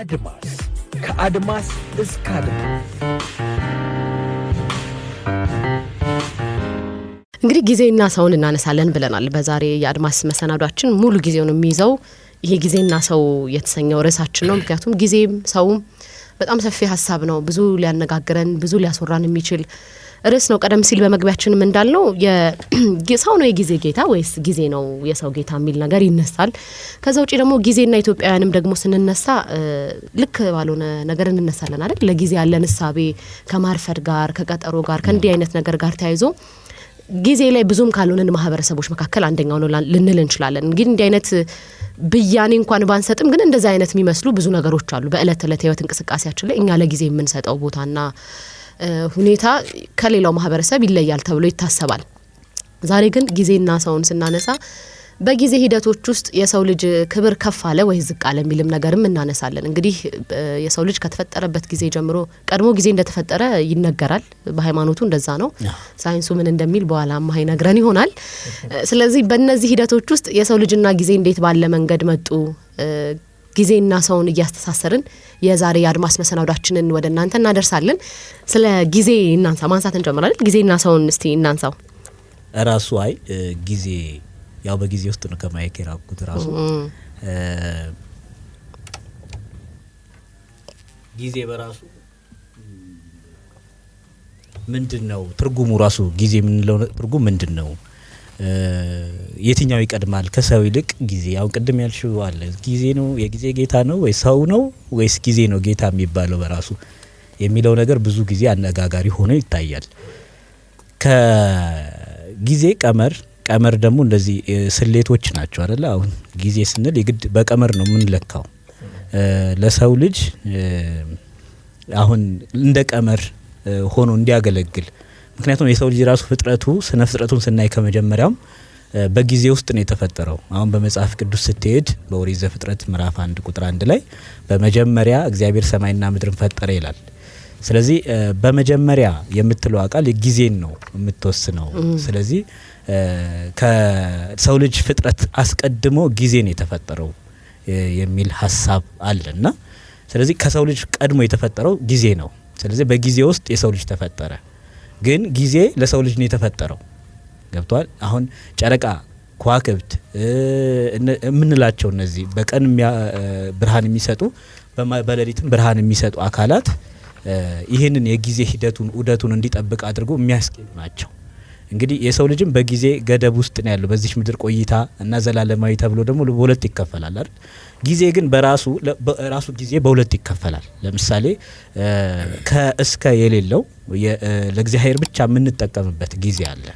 አድማስ ከአድማስ እስከ አድማስ። እንግዲህ ጊዜና ሰውን እናነሳለን ብለናል። በዛሬ የአድማስ መሰናዷችን ሙሉ ጊዜውን የሚይዘው ይሄ ጊዜና ሰው የተሰኘው ርዕሳችን ነው። ምክንያቱም ጊዜም ሰውም በጣም ሰፊ ሀሳብ ነው። ብዙ ሊያነጋግረን ብዙ ሊያስወራን የሚችል ርዕስ ነው። ቀደም ሲል በመግቢያችንም እንዳልነው ሰው ነው የጊዜ ጌታ ወይስ ጊዜ ነው የሰው ጌታ የሚል ነገር ይነሳል። ከዛ ውጪ ደግሞ ጊዜና ኢትዮጵያውያንም ደግሞ ስንነሳ ልክ ባልሆነ ነገር እንነሳለን አይደል? ለጊዜ ያለን እሳቤ ከማርፈድ ጋር ከቀጠሮ ጋር ከእንዲህ አይነት ነገር ጋር ተያይዞ ጊዜ ላይ ብዙም ካልሆነን ማህበረሰቦች መካከል አንደኛው ነው ልንል እንችላለን። እንግዲህ እንዲህ አይነት ብያኔ እንኳን ባንሰጥም ግን እንደዛ አይነት የሚመስሉ ብዙ ነገሮች አሉ። በእለት ተዕለት ህይወት እንቅስቃሴያችን ላይ እኛ ለጊዜ የምንሰጠው ቦታና ሁኔታ ከሌላው ማህበረሰብ ይለያል ተብሎ ይታሰባል። ዛሬ ግን ጊዜና ሰውን ስናነሳ በጊዜ ሂደቶች ውስጥ የሰው ልጅ ክብር ከፍ አለ ወይ ዝቅ አለ የሚልም ነገርም እናነሳለን። እንግዲህ የሰው ልጅ ከተፈጠረበት ጊዜ ጀምሮ ቀድሞ ጊዜ እንደተፈጠረ ይነገራል። በሃይማኖቱ እንደዛ ነው። ሳይንሱ ምን እንደሚል በኋላ ማይ ነግረን ይሆናል። ስለዚህ በእነዚህ ሂደቶች ውስጥ የሰው ልጅና ጊዜ እንዴት ባለ መንገድ መጡ፣ ጊዜና ሰውን እያስተሳሰርን የዛሬ የአድማስ መሰናዷችንን ወደ እናንተ እናደርሳለን። ስለ ጊዜ እናንሳ፣ ማንሳት እንጀምራለን። ጊዜና ሰውን እስቲ እናንሳው። ራሱ አይ ጊዜ ያው በጊዜ ውስጥ ነው ከማይክ የራቁት ራሱ ጊዜ በራሱ ምንድነው ትርጉሙ? ራሱ ጊዜ የምንለው ትርጉም ምንድነው? የትኛው ይቀድማል ከሰው ይልቅ ጊዜ? ያው ቅድም ያልሽው አለ ጊዜ ነው የጊዜ ጌታ ነው ወይ ሰው ነው ወይስ ጊዜ ነው ጌታ የሚባለው በራሱ የሚለው ነገር ብዙ ጊዜ አነጋጋሪ ሆኖ ይታያል። ከጊዜ ቀመር ደግሞ እንደዚህ ስሌቶች ናቸው አይደል? አሁን ጊዜ ስንል የግድ በቀመር ነው የምንለካው። ለሰው ልጅ አሁን እንደ ቀመር ሆኖ እንዲያገለግል፣ ምክንያቱም የሰው ልጅ ራሱ ፍጥረቱ ስነ ፍጥረቱን ስናይ ከመጀመሪያም በጊዜ ውስጥ ነው የተፈጠረው። አሁን በመጽሐፍ ቅዱስ ስትሄድ በኦሪት ዘፍጥረት ምዕራፍ 1 ቁጥር 1 ላይ በመጀመሪያ እግዚአብሔር ሰማይና ምድርን ፈጠረ ይላል። ስለዚህ በመጀመሪያ የምትለው ቃል ጊዜን ነው የምትወስነው። ስለዚህ ከሰው ልጅ ፍጥረት አስቀድሞ ጊዜን የተፈጠረው የሚል ሐሳብ አለና ስለዚህ ከሰው ልጅ ቀድሞ የተፈጠረው ጊዜ ነው። ስለዚህ በጊዜ ውስጥ የሰው ልጅ ተፈጠረ። ግን ጊዜ ለሰው ልጅ ነው የተፈጠረው። ገብቷል? አሁን ጨረቃ፣ ከዋክብት የምንላቸው እነዚህ በቀን ብርሃን የሚሰጡ በሌሊትም ብርሃን የሚሰጡ አካላት ይህንን የጊዜ ሂደቱን ዑደቱን እንዲጠብቅ አድርጎ የሚያስኬዱ ናቸው። እንግዲህ የሰው ልጅም በጊዜ ገደብ ውስጥ ነው ያለው በዚህ ምድር ቆይታ እና ዘላለማዊ ተብሎ ደግሞ በሁለት ይከፈላል አይደል? ጊዜ ግን በራሱ ጊዜ በሁለት ይከፈላል። ለምሳሌ ከእስከ የሌለው ለእግዚአብሔር ብቻ የምንጠቀምበት ጊዜ አለ።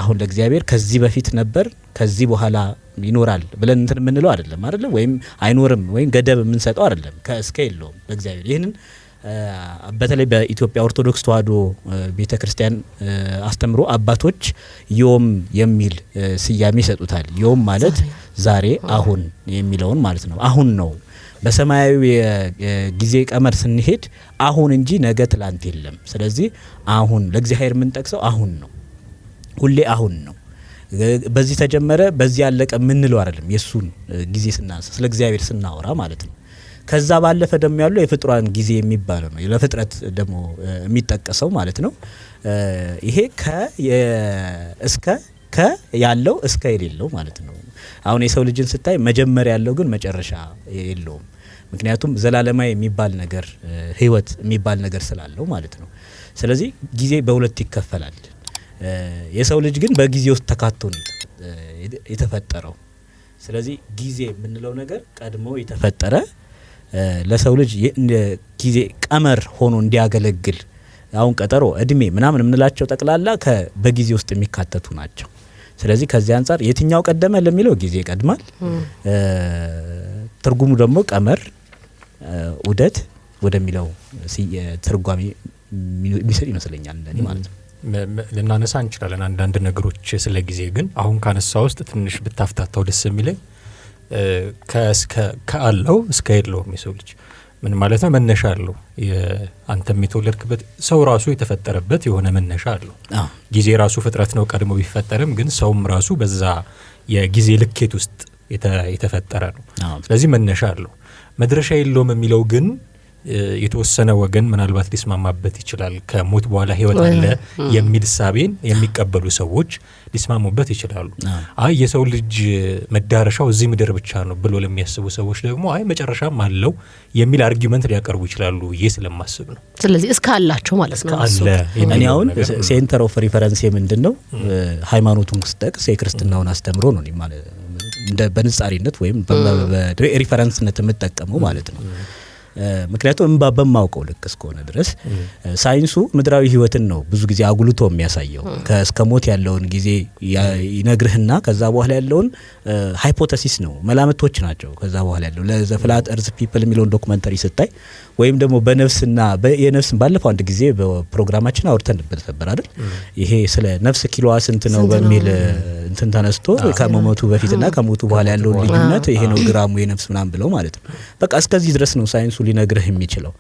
አሁን ለእግዚአብሔር ከዚህ በፊት ነበር ከዚህ በኋላ ይኖራል ብለን እንትን የምንለው አይደለም አይደል? ወይም አይኖርም ወይም ገደብ የምንሰጠው አይደለም። ከእስከ የለውም ለእግዚአብሔር። ይህንን በተለይ በኢትዮጵያ ኦርቶዶክስ ተዋሕዶ ቤተክርስቲያን አስተምሮ አባቶች ዮም የሚል ስያሜ ይሰጡታል። ዮም ማለት ዛሬ አሁን የሚለውን ማለት ነው። አሁን ነው። በሰማያዊ ጊዜ ቀመር ስንሄድ አሁን እንጂ ነገ ትላንት የለም። ስለዚህ አሁን ለእግዚአብሔር የምንጠቅሰው አሁን ነው። ሁሌ አሁን ነው። በዚህ ተጀመረ በዚህ ያለቀ የምንለው አይደለም። የሱን ጊዜ ስናነሳ ስለ እግዚአብሔር ስናወራ ማለት ነው። ከዛ ባለፈ ደግሞ ያለው የፍጥሯን ጊዜ የሚባለው ነው። ለፍጥረት ደግሞ የሚጠቀሰው ማለት ነው። ይሄ እስከ ያለው እስከ የሌለው ማለት ነው። አሁን የሰው ልጅን ስታይ መጀመሪያ ያለው ግን መጨረሻ የለውም። ምክንያቱም ዘላለማዊ የሚባል ነገር ህይወት የሚባል ነገር ስላለው ማለት ነው። ስለዚህ ጊዜ በሁለት ይከፈላል። የሰው ልጅ ግን በጊዜ ውስጥ ተካቶ ነው የተፈጠረው። ስለዚህ ጊዜ የምንለው ነገር ቀድሞ የተፈጠረ ለሰው ልጅ ጊዜ ቀመር ሆኖ እንዲያገለግል አሁን ቀጠሮ፣ እድሜ ምናምን የምንላቸው ጠቅላላ በጊዜ ውስጥ የሚካተቱ ናቸው። ስለዚህ ከዚህ አንፃር የትኛው ቀደመ ለሚለው ጊዜ ይቀድማል። ትርጉሙ ደግሞ ቀመር ዑደት ወደሚለው ትርጓሜ የሚሰጥ ይመስለኛል እንደኔ ማለት ነው። ልናነሳ እንችላለን አንዳንድ ነገሮች ስለ ጊዜ። ግን አሁን ካነሳ ውስጥ ትንሽ ብታፍታታው ደስ የሚለኝ ከአለው እስከ የለው የሰው ልጅ ምን ማለት ነው? መነሻ አለው። አንተም የተወለድክበት ሰው ራሱ የተፈጠረበት የሆነ መነሻ አለው። ጊዜ ራሱ ፍጥረት ነው ቀድሞ ቢፈጠርም፣ ግን ሰውም ራሱ በዛ የጊዜ ልኬት ውስጥ የተፈጠረ ነው። ስለዚህ መነሻ አለው። መድረሻ የለውም የሚለው ግን የተወሰነ ወገን ምናልባት ሊስማማበት ይችላል። ከሞት በኋላ ህይወት አለ የሚል ሳቤን የሚቀበሉ ሰዎች ሊስማሙበት ይችላሉ። አይ የሰው ልጅ መዳረሻው እዚህ ምድር ብቻ ነው ብሎ ለሚያስቡ ሰዎች ደግሞ አይ መጨረሻም አለው የሚል አርጊውመንት ሊያቀርቡ ይችላሉ ስለማስብ ነው። ስለዚህ እስካላቸው ማለት ነው አለ። እኔ አሁን ሴንተር ኦፍ ሪፈረንስ ምንድነው ሃይማኖቱን ስጠቅስ የክርስትናውን አስተምሮ ነው ማለት እንደ በንጻሪነት ወይም በሪፈረንስነት የምጠቀመው ማለት ነው። ምክንያቱም እንባ በማውቀው ልክ እስከሆነ ድረስ ሳይንሱ ምድራዊ ህይወትን ነው ብዙ ጊዜ አጉልቶ የሚያሳየው። ከእስከ ሞት ያለውን ጊዜ ይነግርህና ከዛ በኋላ ያለውን ሃይፖቴሲስ ነው መላምቶች ናቸው። ከዛ በኋላ ያለው ለዘፍላት እርዝ ፒፕል የሚለውን ዶክመንተሪ ስታይ ወይም ደግሞ በነፍስና የነፍስን ባለፈው አንድ ጊዜ በፕሮግራማችን አውርተንበት ነበር አይደል? ይሄ ስለ ነፍስ ኪሎዋ ስንት ነው በሚል እንትን ተነስቶ ከመሞቱ በፊትና ከሞቱ በኋላ ያለው ልዩነት ይሄ ነው ግራሙ የነፍስ ምናምን ብለው ማለት ነው። በቃ እስከዚህ ድረስ ነው ሳይንሱ ሊነግርህ የሚችለው።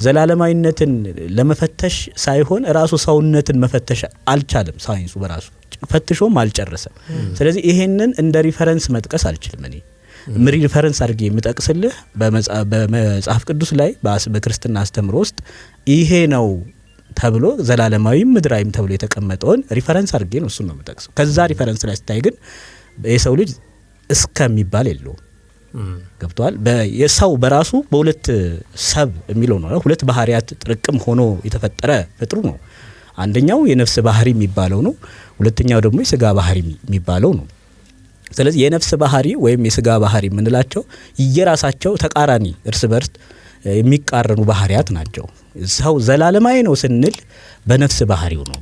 ዘላለማዊነትን ለመፈተሽ ሳይሆን ራሱ ሰውነትን መፈተሽ አልቻለም ሳይንሱ በራሱ ፈትሾም አልጨረሰም። ስለዚህ ይሄንን እንደ ሪፈረንስ መጥቀስ አልችልም እኔ ሪፈረንስ አድርጌ የምጠቅስልህ በመጽሐፍ ቅዱስ ላይ በክርስትና አስተምሮ ውስጥ ይሄ ነው ተብሎ ዘላለማዊም ምድራዊም ተብሎ የተቀመጠውን ሪፈረንስ አድርጌ ነው እሱን ነው የምጠቅሰው። ከዛ ሪፈረንስ ላይ ስታይ ግን የሰው ልጅ እስከሚባል የለውም። ገብቷል? የሰው በራሱ በሁለት ሰብ የሚለው ነው ሁለት ባህሪያት ጥርቅም ሆኖ የተፈጠረ ፍጥሩ ነው። አንደኛው የነፍስ ባህሪ የሚባለው ነው፣ ሁለተኛው ደግሞ የስጋ ባህሪ የሚባለው ነው። ስለዚህ የነፍስ ባህሪ ወይም የስጋ ባህሪ የምንላቸው የራሳቸው ተቃራኒ እርስ በርስ የሚቃረኑ ባህሪያት ናቸው። ሰው ዘላለማዊ ነው ስንል በነፍስ ባህሪው ነው፣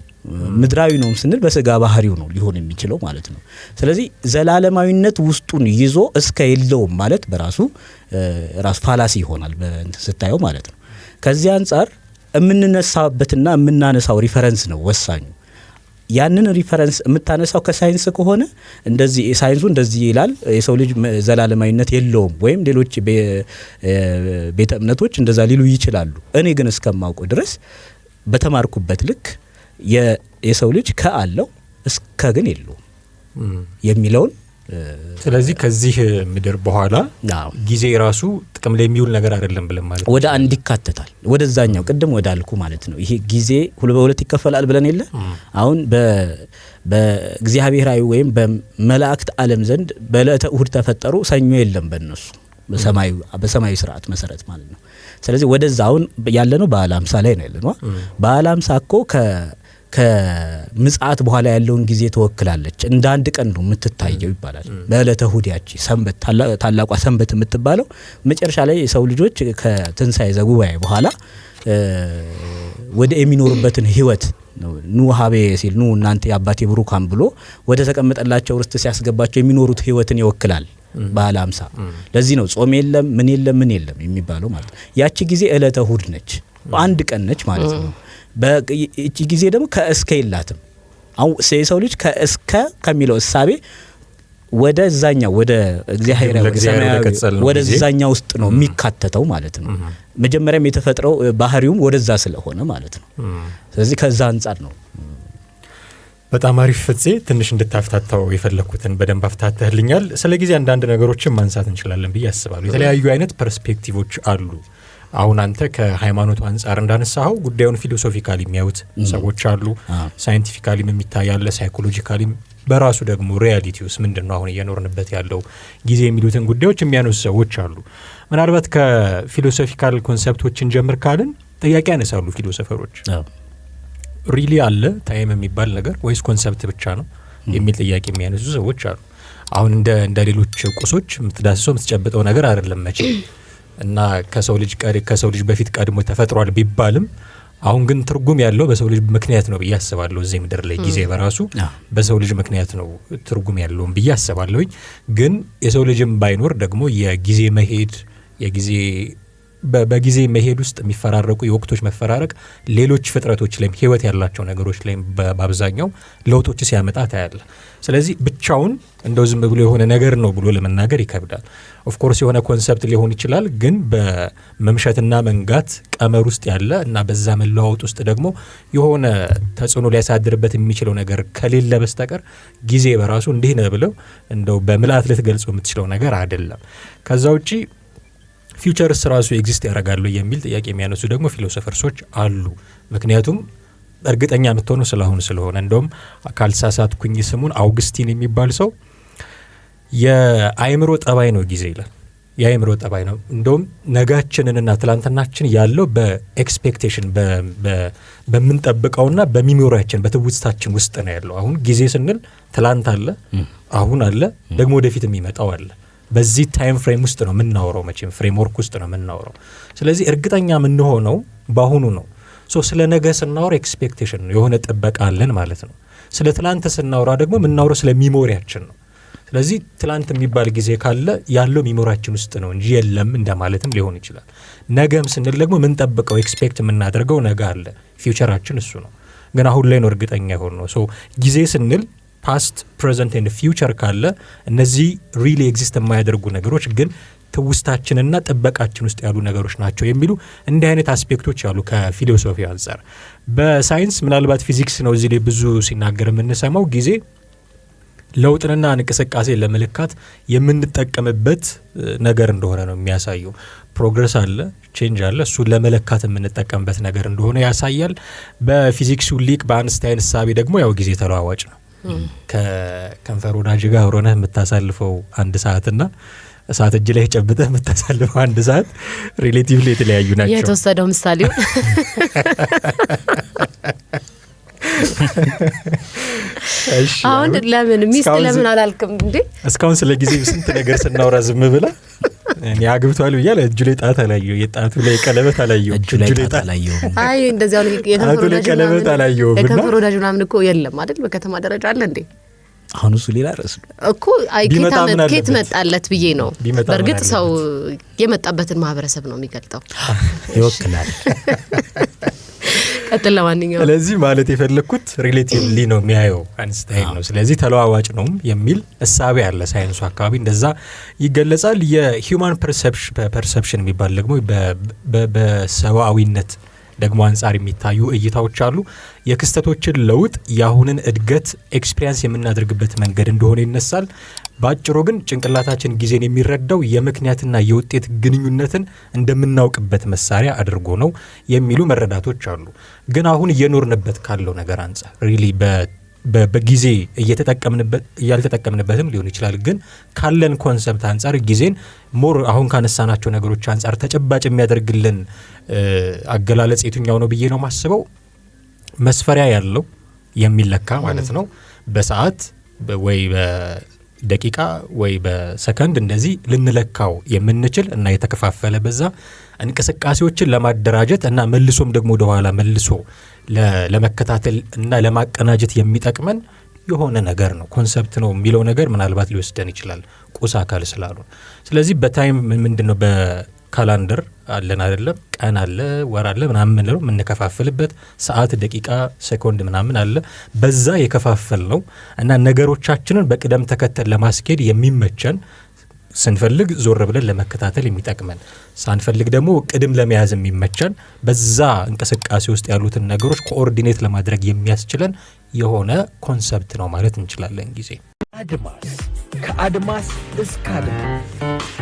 ምድራዊ ነው ስንል በስጋ ባህሪው ነው ሊሆን የሚችለው ማለት ነው። ስለዚህ ዘላለማዊነት ውስጡን ይዞ እስከ የለውም ማለት በራሱ ፋላሲ ይሆናል በእንትን ስታየው ማለት ነው። ከዚህ አንጻር የምንነሳበትና የምናነሳው ሪፈረንስ ነው ወሳኙ። ያንን ሪፈረንስ የምታነሳው ከሳይንስ ከሆነ እንደዚህ ሳይንሱ እንደዚህ ይላል የሰው ልጅ ዘላለማዊነት የለውም ወይም ሌሎች ቤተ እምነቶች እንደዛ ሊሉ ይችላሉ። እኔ ግን እስከማውቀው ድረስ በተማርኩበት ልክ የሰው ልጅ ከአለው እስከ ግን የለውም የሚለውን ስለዚህ ከዚህ ምድር በኋላ ጊዜ ራሱ ጥቅም ላይ የሚውል ነገር አይደለም ብለን ማለት ወደ አንድ ይካተታል። ወደዛኛው ቅድም ወዳልኩ ማለት ነው። ይሄ ጊዜ በሁለት ይከፈላል ብለን የለ አሁን በእግዚአብሔራዊ ወይም በመላእክት ዓለም ዘንድ በዕለተ እሁድ ተፈጠሩ፣ ሰኞ የለም በእነሱ በሰማያዊ ስርዓት መሰረት ማለት ነው። ስለዚህ ወደዛ አሁን ያለነው በዓለ ሃምሳ ላይ ነው ያለነው። በዓለ ሃምሳ እኮ ከምጽአት በኋላ ያለውን ጊዜ ተወክላለች። እንደ አንድ ቀን ነው የምትታየው ይባላል። በዕለተ እሁድ ያቺ ሰንበት ታላቋ ሰንበት የምትባለው መጨረሻ ላይ የሰው ልጆች ከትንሣኤ ዘጉባኤ በኋላ ወደ የሚኖሩበትን ህይወት ነው ኑ ሀቤ ሲል ኑ እናንተ የአባቴ ብሩካን ብሎ ወደ ተቀመጠላቸው ርስት ሲያስገባቸው የሚኖሩት ህይወትን ይወክላል በዓለ ሃምሳ። ለዚህ ነው ጾም የለም ምን የለም የሚባለው ማለት ነው። ያቺ ጊዜ ዕለተ እሁድ ነች፣ አንድ ቀን ነች ማለት ነው። በእቺ ጊዜ ደግሞ ከእስከ የላትም። አሁን የሰው ልጅ ከእስከ ከሚለው እሳቤ ወደዛኛው ወደ እግዚአብሔር ወደዛኛው ውስጥ ነው የሚካተተው ማለት ነው። መጀመሪያም የተፈጠረው ባህሪውም ወደዛ ስለሆነ ማለት ነው። ስለዚህ ከዛ አንጻር ነው። በጣም አሪፍ ፍፄ፣ ትንሽ እንድታፍታታው የፈለኩትን በደንብ አፍታተህልኛል። ስለ ጊዜ አንዳንድ ነገሮችን ማንሳት እንችላለን ብዬ አስባለሁ። የተለያዩ አይነት ፐርስፔክቲቮች አሉ። አሁን አንተ ከሃይማኖቱ አንጻር እንዳነሳኸው ጉዳዩን ፊሎሶፊካሊ የሚያዩት ሰዎች አሉ፣ ሳይንቲፊካሊም የሚታያለ፣ ሳይኮሎጂካሊም በራሱ ደግሞ ሪያሊቲውስ ምንድነው አሁን እየኖርንበት ያለው ጊዜ የሚሉትን ጉዳዮች የሚያነሱ ሰዎች አሉ። ምናልባት ከፊሎሶፊካል ኮንሰፕቶችን ጀምር ካልን ጥያቄ ያነሳሉ ፊሎሶፈሮች። ሪሊ አለ ታይም የሚባል ነገር ወይስ ኮንሰፕት ብቻ ነው የሚል ጥያቄ የሚያነሱ ሰዎች አሉ። አሁን እንደ ሌሎች ቁሶች የምትዳስሰው የምትጨብጠው ነገር አይደለም መቼ እና ከሰው ልጅ በፊት ቀድሞ ተፈጥሯል ቢባልም አሁን ግን ትርጉም ያለው በሰው ልጅ ምክንያት ነው ብዬ አስባለሁ። እዚህ ምድር ላይ ጊዜ በራሱ በሰው ልጅ ምክንያት ነው ትርጉም ያለው ብዬ አስባለሁ። ግን የሰው ልጅም ባይኖር ደግሞ የጊዜ መሄድ በጊዜ መሄድ ውስጥ የሚፈራረቁ የወቅቶች መፈራረቅ ሌሎች ፍጥረቶች ላይ ህይወት ያላቸው ነገሮች ላይ በአብዛኛው ለውጦች ሲያመጣ ታያለ። ስለዚህ ብቻውን እንደው ዝም ብሎ የሆነ ነገር ነው ብሎ ለመናገር ይከብዳል። ኦፍ ኮርስ የሆነ ኮንሰፕት ሊሆን ይችላል፣ ግን በመምሸትና መንጋት ቀመር ውስጥ ያለ እና በዛ መለዋወጥ ውስጥ ደግሞ የሆነ ተጽዕኖ ሊያሳድርበት የሚችለው ነገር ከሌለ በስተቀር ጊዜ በራሱ እንዲህ ነው ብለው እንደው በምልአት ልትገልጸው የምትችለው ነገር አይደለም። ከዛ ውጪ ፊውቸርስ ራሱ ኤግዚስት ያደርጋሉ የሚል ጥያቄ የሚያነሱ ደግሞ ፊሎሶፈርሶች አሉ። ምክንያቱም እርግጠኛ የምትሆነው ስለሆነ እንደውም ካልተሳሳትኩኝ ስሙን አውግስቲን የሚባል ሰው የአእምሮ ጠባይ ነው ጊዜ ይላል። የአእምሮ ጠባይ ነው። እንደውም ነጋችንንና ትላንትናችን ያለው በኤክስፔክቴሽን በምንጠብቀውና በሚሞሪያችን በትውስታችን ውስጥ ነው ያለው። አሁን ጊዜ ስንል ትላንት አለ፣ አሁን አለ፣ ደግሞ ወደፊት የሚመጣው አለ። በዚህ ታይም ፍሬም ውስጥ ነው የምናወራው፣ መቼም ፍሬምወርክ ውስጥ ነው የምናወራው። ስለዚህ እርግጠኛ የምንሆነው በአሁኑ ነው። ስለ ነገ ስናወራ ኤክስፔክቴሽን ነው፣ የሆነ ጥበቃ አለን ማለት ነው። ስለ ትላንት ስናወራ ደግሞ የምናወራው ስለ ሚሞሪያችን ነው። ስለዚህ ትላንት የሚባል ጊዜ ካለ ያለው ሚሞሪያችን ውስጥ ነው እንጂ የለም እንደማለትም ሊሆን ይችላል። ነገም ስንል ደግሞ የምንጠብቀው ኤክስፔክት የምናደርገው ነገ አለ፣ ፊውቸራችን እሱ ነው። ግን አሁን ላይ ነው እርግጠኛ የሆን ነው። ጊዜ ስንል ፓስት ፕሬዘንት ኤንድ ፊውቸር ካለ እነዚህ ሪሊ ኤግዚስት የማያደርጉ ነገሮች ግን ትውስታችንና ጥበቃችን ውስጥ ያሉ ነገሮች ናቸው የሚሉ እንዲህ አይነት አስፔክቶች አሉ ከፊሎሶፊ አንጻር። በሳይንስ ምናልባት ፊዚክስ ነው እዚህ ላይ ብዙ ሲናገር የምንሰማው ጊዜ ለውጥንና እንቅስቃሴ ለመለካት የምንጠቀምበት ነገር እንደሆነ ነው የሚያሳየው። ፕሮግረስ አለ፣ ቼንጅ አለ፣ እሱ ለመለካት የምንጠቀምበት ነገር እንደሆነ ያሳያል። በፊዚክሱ ሊቅ በአንስታይን እሳቤ ደግሞ ያው ጊዜ ተለዋዋጭ ነው። ከከንፈር ወዳጅ ጋር ሆነህ የምታሳልፈው አንድ ሰዓትና እሳት እጅ ላይ ጨብጠህ የምታሳልፈው አንድ ሰዓት ሪሌቲቭሊ የተለያዩ ናቸው። የተወሰደው ምሳሌው አሁን ለምን ሚስት ለምን አላልክም እንዴ? እስካሁን ስለ ጊዜ ስንት ነገር ስናወራ ዝም ብላ እኔ አግብቷል ብያለ እጁ ላይ ጣት አላየው፣ የጣቱ ላይ ቀለበት አላየው፣ እጁ ላይ ጣት አላየው። አይ እንደዚያው ነው። የከንፈር ቀለበት አላየው። የከንፈር ወዳጅ ምናምን እኮ የለም አይደል? በከተማ ደረጃ አለ እንዴ? አሁን እሱ ሌላ ርዕስ እኮ አይ ኬት መጣለት ብዬ ነው። በእርግጥ ሰው የመጣበትን ማህበረሰብ ነው የሚገልጠው፣ ይወክላል። ቀጥል። ለማንኛውም ስለዚህ ማለት የፈለኩት ሪሌቲቭሊ ነው የሚያየው አንስታይን ነው። ስለዚህ ተለዋዋጭ ነው የሚል እሳቤ አለ ሳይንሱ አካባቢ እንደዛ ይገለጻል። የሂውማን ፐርሰፕሽን የሚባል ደግሞ በሰዋዊነት ደግሞ አንጻር የሚታዩ እይታዎች አሉ። የክስተቶችን ለውጥ የአሁንን እድገት ኤክስፒሪየንስ የምናደርግበት መንገድ እንደሆነ ይነሳል። በአጭሩ ግን ጭንቅላታችን ጊዜን የሚረዳው የምክንያትና የውጤት ግንኙነትን እንደምናውቅበት መሳሪያ አድርጎ ነው የሚሉ መረዳቶች አሉ። ግን አሁን እየኖርንበት ካለው ነገር አንጻር ሪሊ በጊዜ እያልተጠቀምንበትም ሊሆን ይችላል። ግን ካለን ኮንሰፕት አንጻር ጊዜን ሞር አሁን ካነሳናቸው ነገሮች አንጻር ተጨባጭ የሚያደርግልን አገላለጽ የትኛው ነው ብዬ ነው ማስበው። መስፈሪያ ያለው የሚለካ ማለት ነው። በሰዓት ወይ በደቂቃ ወይ በሰከንድ እንደዚህ ልንለካው የምንችል እና የተከፋፈለ በዛ እንቅስቃሴዎችን ለማደራጀት እና መልሶም ደግሞ ወደኋላ መልሶ ለመከታተል እና ለማቀናጀት የሚጠቅመን የሆነ ነገር ነው፣ ኮንሰፕት ነው የሚለው ነገር ምናልባት ሊወስደን ይችላል ቁስ አካል ስላሉ። ስለዚህ በታይም ምንድነው በካላንደር አለን አይደለም፣ ቀን አለ፣ ወር አለ ምናምን ምንለው የምንከፋፍልበት ሰዓት፣ ደቂቃ፣ ሴኮንድ ምናምን አለ። በዛ የከፋፈል ነው እና ነገሮቻችንን በቅደም ተከተል ለማስኬድ የሚመቸን፣ ስንፈልግ ዞር ብለን ለመከታተል የሚጠቅመን፣ ሳንፈልግ ደግሞ ቅድም ለመያዝ የሚመቸን፣ በዛ እንቅስቃሴ ውስጥ ያሉትን ነገሮች ኮኦርዲኔት ለማድረግ የሚያስችለን የሆነ ኮንሰፕት ነው ማለት እንችላለን ጊዜ። አድማስ ከአድማስ እስከ አድማስ